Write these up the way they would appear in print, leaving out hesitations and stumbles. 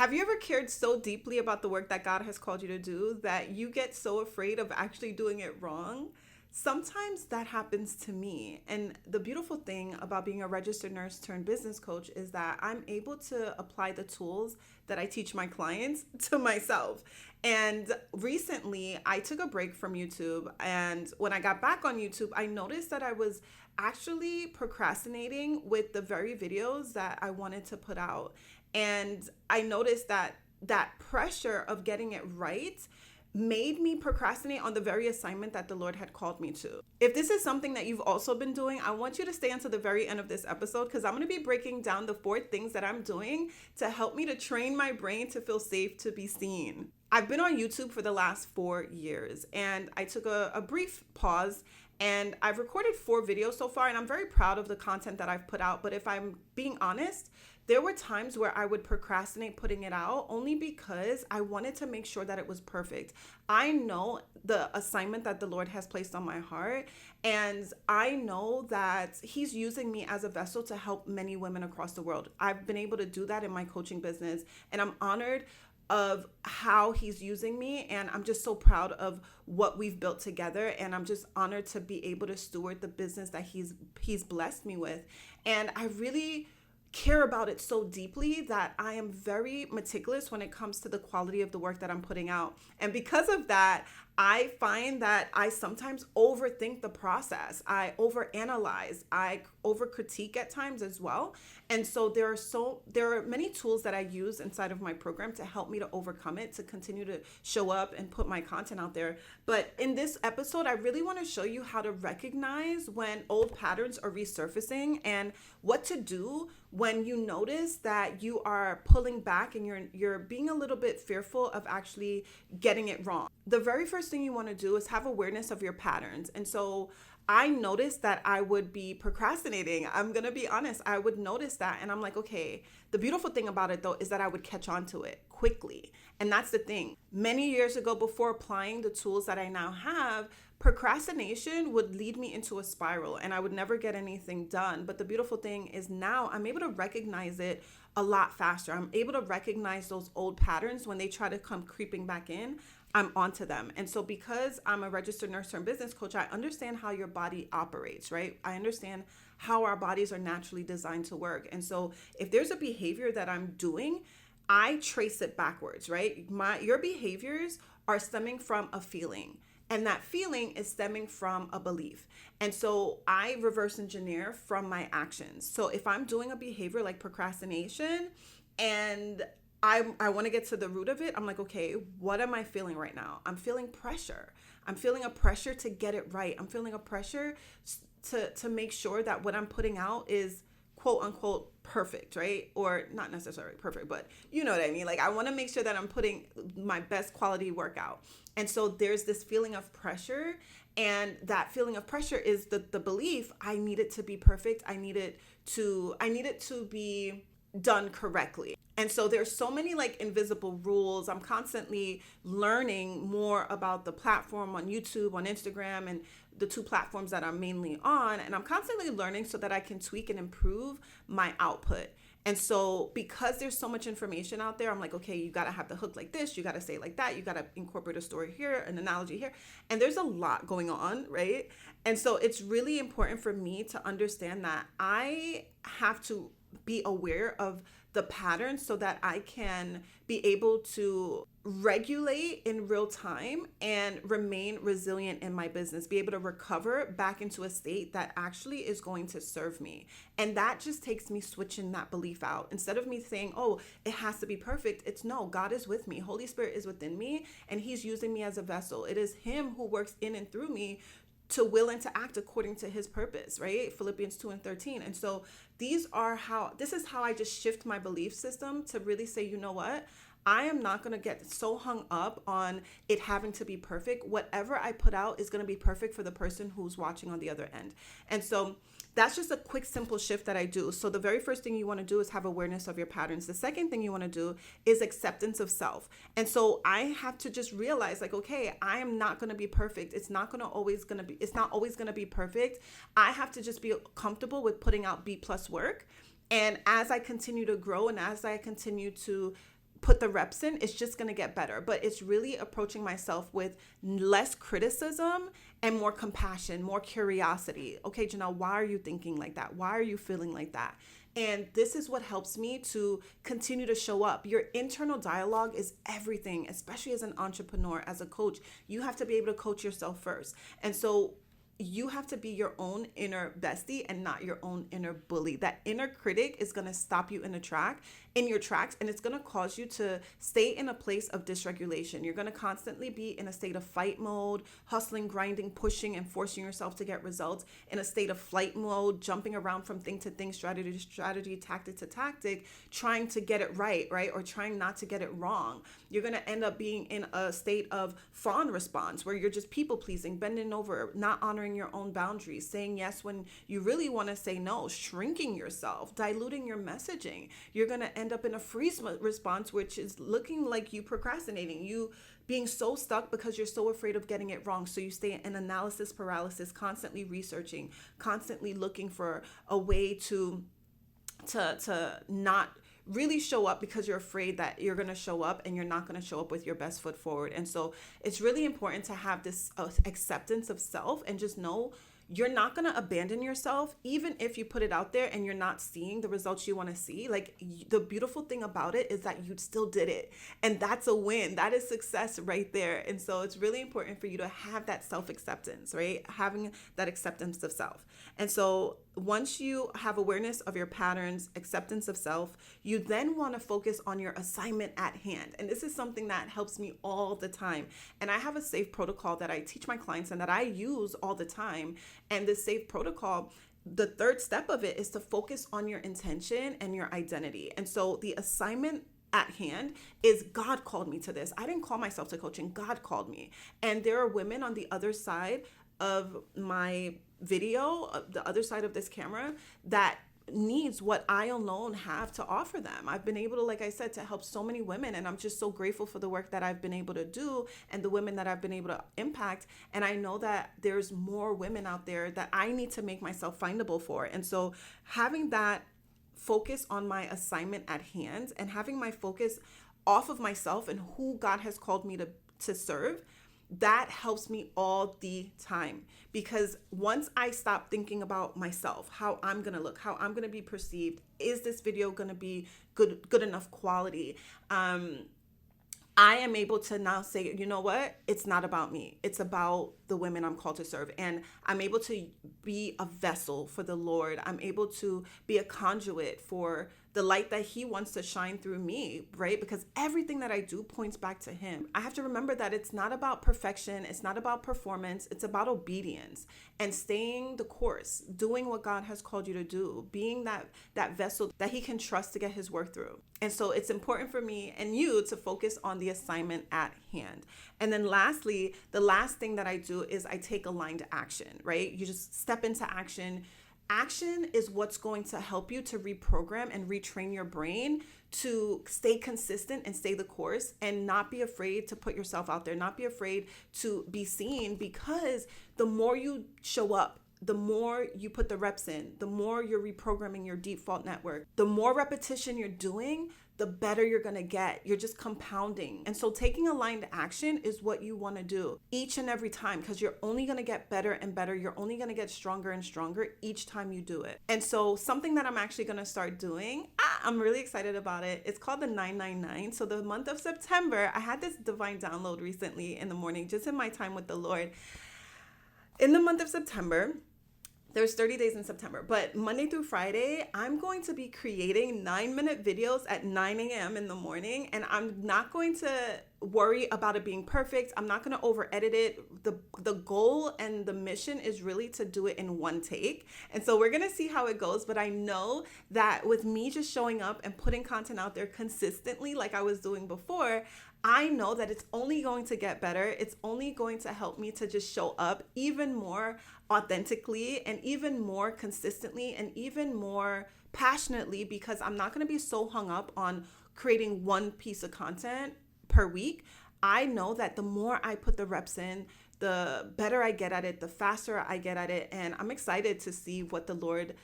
Have you ever cared so deeply about the work that God has called you to do that you get so afraid of actually doing it wrong? Sometimes that happens to me. And the beautiful thing about being a registered nurse turned business coach is that I'm able to apply the tools that I teach my clients to myself. And recently, I took a break from YouTube. And when I got back on YouTube, I noticed that I was actually procrastinating with the very videos that I wanted to put out. And I noticed that that pressure of getting it right made me procrastinate on the very assignment that the Lord had called me to. If this is something that you've also been doing, I want you to stay until the very end of this episode because I'm going to be breaking down the 4 things that I'm doing to help me to train my brain to feel safe to be seen. I've been on YouTube for the last 4 years and I took a brief pause and I've recorded 4 videos so far and I'm very proud of the content that I've put out. But if I'm being honest, there were times where I would procrastinate putting it out only because I wanted to make sure that it was perfect. I know the assignment that the Lord has placed on my heart, and I know that He's using me as a vessel to help many women across the world. I've been able to do that in my coaching business, and I'm honored of how He's using me, and I'm just so proud of what we've built together, and I'm just honored to be able to steward the business that He's blessed me with. And I really care about it so deeply that I am very meticulous when it comes to the quality of the work that I'm putting out. And because of that, I find that I sometimes overthink the process. I overanalyze. I overcritique at times as well. And so there are many tools that I use inside of my program to help me to overcome it, to continue to show up and put my content out there. But in this episode, I really want to show you how to recognize when old patterns are resurfacing and what to do when you notice that you are pulling back and you're being a little bit fearful of actually getting it wrong. The very first thing you want to do is have awareness of your patterns. And so I noticed that I would be procrastinating. I'm going to be honest. I would notice that. And I'm like, okay, the beautiful thing about it though, is that I would catch on to it quickly. And that's the thing. Many years ago, before applying the tools that I now have, procrastination would lead me into a spiral and I would never get anything done. But the beautiful thing is now I'm able to recognize it a lot faster. I'm able to recognize those old patterns when they try to come creeping back in. I'm onto them. And so because I'm a registered nurse turned business coach, I understand how your body operates, right? I understand how our bodies are naturally designed to work. And so if there's a behavior that I'm doing, I trace it backwards, right? Your behaviors are stemming from a feeling. And that feeling is stemming from a belief. And so I reverse engineer from my actions. So if I'm doing a behavior like procrastination and I want to get to the root of it, I'm like, okay, what am I feeling right now? I'm feeling pressure. I'm feeling a pressure to get it right. I'm feeling a pressure to make sure that what I'm putting out is quote unquote perfect, right? Or not necessarily perfect, but you know what I mean? Like I want to make sure that I'm putting my best quality work out. And so there's this feeling of pressure, and that feeling of pressure is the belief I need it to be perfect. I need it to be done correctly. And so there's so many like invisible rules. I'm constantly learning more about the platform on YouTube, on Instagram, and the 2 platforms that I'm mainly on. And I'm constantly learning so that I can tweak and improve my output. And so because there's so much information out there, I'm like, okay, you got to have the hook like this. You got to say it like that. You got to incorporate a story here, an analogy here. And there's a lot going on, right? And so it's really important for me to understand that I have to be aware of the patterns so that I can be able to regulate in real time and remain resilient in my business, be able to recover back into a state that actually is going to serve me. And that just takes me switching that belief out. Instead of me saying, oh, it has to be perfect, it's no, God is with me. Holy Spirit is within me and He's using me as a vessel. It is Him who works in and through me to will and to act according to His purpose, right? Philippians 2:13. And so this is how I just shift my belief system to really say, you know what? I am not going to get so hung up on it having to be perfect. Whatever I put out is going to be perfect for the person who's watching on the other end. And so that's just a quick, simple shift that I do. So the very first thing you want to do is have awareness of your patterns. The second thing you want to do is acceptance of self. And so I have to just realize like, okay, I am not going to be perfect. It's not always going to be perfect. I have to just be comfortable with putting out B+ work. And as I continue to grow and as I continue to put the reps in, it's just going to get better. But it's really approaching myself with less criticism and more compassion, more curiosity. Okay, Janelle, why are you thinking like that? Why are you feeling like that? And this is what helps me to continue to show up. Your internal dialogue is everything, especially as an entrepreneur, as a coach. You have to be able to coach yourself first. And so you have to be your own inner bestie and not your own inner bully. That inner critic is going to stop you in your tracks, and it's going to cause you to stay in a place of dysregulation. You're going to constantly be in a state of fight mode, hustling, grinding, pushing, and forcing yourself to get results, in a state of flight mode, jumping around from thing to thing, strategy to strategy, tactic to tactic, trying to get it right? Or trying not to get it wrong. You're going to end up being in a state of fawn response where you're just people pleasing, bending over, not honoring your own boundaries, saying yes when you really want to say no, shrinking yourself, diluting your messaging. You're going to end up in a freeze response, which is looking like you procrastinating, you being so stuck because you're so afraid of getting it wrong. So you stay in analysis paralysis, constantly researching, constantly looking for a way to not really show up because you're afraid that you're going to show up and you're not going to show up with your best foot forward. And so it's really important to have this acceptance of self and just know you're not going to abandon yourself, even if you put it out there and you're not seeing the results you want to see. Like, the beautiful thing about it is that you still did it. And that's a win. That is success right there. And so it's really important for you to have that self-acceptance, right? Having that acceptance of self. And so once you have awareness of your patterns, acceptance of self, you then want to focus on your assignment at hand. And this is something that helps me all the time. And I have a safe protocol that I teach my clients and that I use all the time. And this safe protocol, the third step of it is to focus on your intention and your identity. And so the assignment at hand is, God called me to this. I didn't call myself to coaching. God called me. And there are women on the other side of my video, the other side of this camera, that needs what I alone have to offer them. I've been able to, like I said, to help so many women, and I'm just so grateful for the work that I've been able to do and the women that I've been able to impact. And I know that there's more women out there that I need to make myself findable for. And so having that focus on my assignment at hand and having my focus off of myself and who God has called me to serve, that helps me all the time. Because once I stop thinking about myself, how I'm going to look, how I'm going to be perceived, is this video going to be good enough quality? I am able to now say, you know what? It's not about me. It's about the women I'm called to serve. And I'm able to be a vessel for the Lord. I'm able to be a conduit for the light that He wants to shine through me, right? Because everything that I do points back to Him. I have to remember that it's not about perfection. It's not about performance. It's about obedience and staying the course, doing what God has called you to do, being that vessel that He can trust to get His work through. And so it's important for me and you to focus on the assignment at hand. And then lastly, the last thing that I do is I take aligned action, right? You just step into action. Action is what's going to help you to reprogram and retrain your brain to stay consistent and stay the course and not be afraid to put yourself out there, not be afraid to be seen, because the more you show up, the more you put the reps in, the more you're reprogramming your default network, the more repetition you're doing, the better you're going to get. You're just compounding. And so taking aligned action is what you want to do each and every time, because you're only going to get better and better. You're only going to get stronger and stronger each time you do it. And so something that I'm actually going to start doing, I'm really excited about it. It's called the 999. So the month of September, I had this divine download recently in the morning, just in my time with the Lord. In the month of September, there's 30 days in September, but Monday through Friday, I'm going to be creating 9-minute videos at 9 a.m. in the morning, and I'm not going to worry about it being perfect. I'm not going to over edit it. The goal and the mission is really to do it in one take. And so we're going to see how it goes, but I know that with me just showing up and putting content out there consistently like I was doing before, I know that it's only going to get better. It's only going to help me to just show up even more authentically and even more consistently and even more passionately, because I'm not going to be so hung up on creating one piece of content per week. I know that the more I put the reps in, the better I get at it, the faster I get at it. And I'm excited to see what the Lord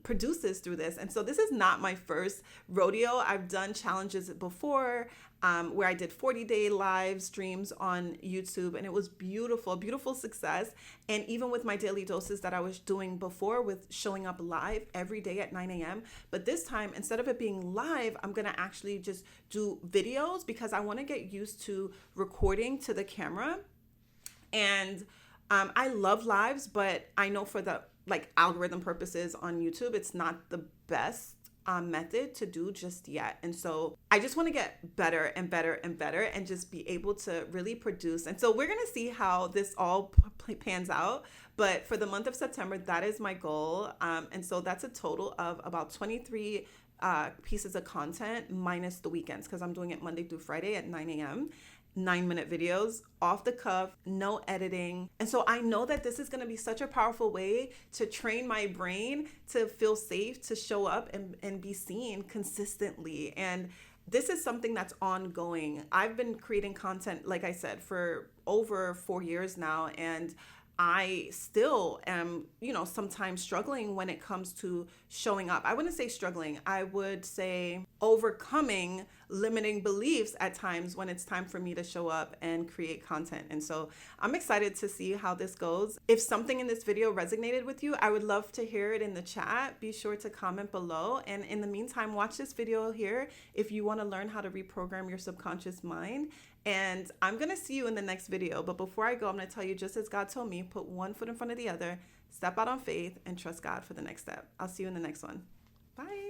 produces through this. And so this is not my first rodeo. I've done challenges before where I did 40-day live streams on YouTube, and it was beautiful, beautiful success. And even with my daily doses that I was doing before with showing up live every day at 9 a.m. But this time, instead of it being live, I'm going to actually just do videos because I want to get used to recording to the camera. And I love lives, but I know for the algorithm purposes on YouTube, it's not the best method to do just yet. And so I just want to get better and better and better and just be able to really produce. And so we're going to see how this all pans out. But for the month of September, that is my goal. And so that's a total of about 23 pieces of content minus the weekends, because I'm doing it Monday through Friday at 9 a.m. 9-minute videos, off the cuff, no editing. And so I know that this is going to be such a powerful way to train my brain to feel safe, to show up and be seen consistently. And this is something that's ongoing. I've been creating content, like I said, for over 4 years now. And I still am, sometimes struggling when it comes to showing up. I wouldn't say struggling. I would say overcoming limiting beliefs at times when it's time for me to show up and create content. And so I'm excited to see how this goes. If something in this video resonated with you, I would love to hear it in the chat. Be sure to comment below. And in the meantime, watch this video here if you want to learn how to reprogram your subconscious mind. And I'm going to see you in the next video. But before I go, I'm going to tell you, just as God told me, put one foot in front of the other, step out on faith, and trust God for the next step. I'll see you in the next one. Bye.